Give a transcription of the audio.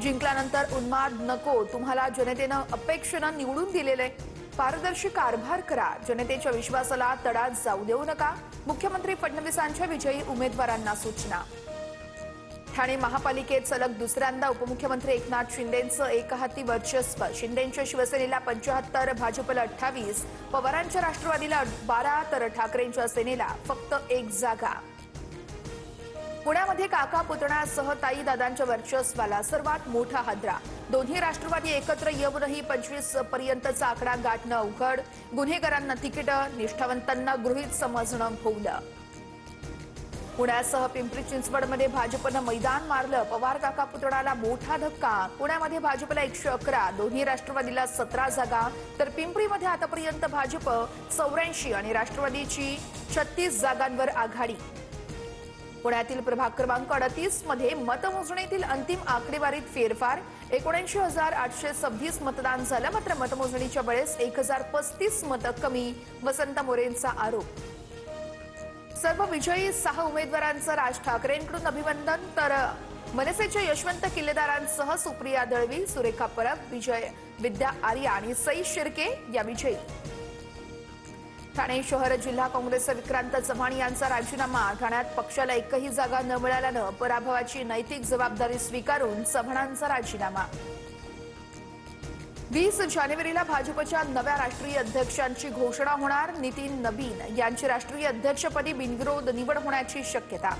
जिंकल्यानंतर उन्माद नको, तुम्हाला जनतेनं अपेक्षेनं निवडून दिलेले पारदर्शी कारभार करा, जनतेच्या विश्वासाला तडा जाऊ देऊ नका, मुख्यमंत्री फडणवीसांच्या विजयी उमेदवारांना सूचना। ठाणे महापालिकेत सलग दुसऱ्यांदा उपमुख्यमंत्री एकनाथ शिंदेंचं एकहाती वर्चस्व, शिंदेंच्या शिवसेनेला 75, भाजपला 28, पवारांच्या राष्ट्रवादीला 12 तर ठाकरेंच्या सेनेला फक्त 1 जागा। पुण्यामध्ये काका पुतण्यासह ताई दादांच्या वर्चस्वाला सर्वात मोठा हादरा, दोन्ही राष्ट्रवादी एकत्र येऊनही 25 पर्यंतचा आकडा गाठणं अवघड, गुन्हेगारांना तिकीट, निष्ठावंतांना गृहीत समजणं भोवलं। पुण्यासह पिंपरी चिंचवडमध्ये भाजपनं मैदान मारलं, पवार काका पुतण्याला मोठा धक्का, पुण्यामध्ये भाजपला 111, दोन्ही राष्ट्रवादीला 17 जागा, तर पिंपरीमध्ये आतापर्यंत भाजप 84 आणि राष्ट्रवादीची 36 जागांवर आघाडी। पुण्यातील प्रभाग क्रमांक 38 मध्ये मतमोजणीतील अंतिम आकडेवारीत फेरफार, 79,826 मतदान झालं, मात्र मतमोजणीच्या वेळेस 1035 मतं कमी, वसंत मोरेंचा आरोप। सर्व विजयी 6 उमेदवारांचं राज ठाकरेंकडून अभिनंदन, तर मनसेच्या यशवंत किल्लेदारांसह सुप्रिया दळवी, सुरेखा परब, विजय विद्या आर्या आणि सई शिर्के या विजयी। ठाणे शहर जिल्हा काँग्रेसचे विक्रांत चव्हाण यांचा राजीनामा, ठाण्यात पक्षाला एकही जागा न मिळाल्यानं पराभवाची नैतिक जबाबदारी स्वीकारून चव्हाणांचा राजीनामा। 20 जानेवारीला भाजपच्या नव्या राष्ट्रीय अध्यक्षांची घोषणा होणार, नितीन नबीन यांची राष्ट्रीय अध्यक्षपदी बिनविरोध निवड होण्याची शक्यता।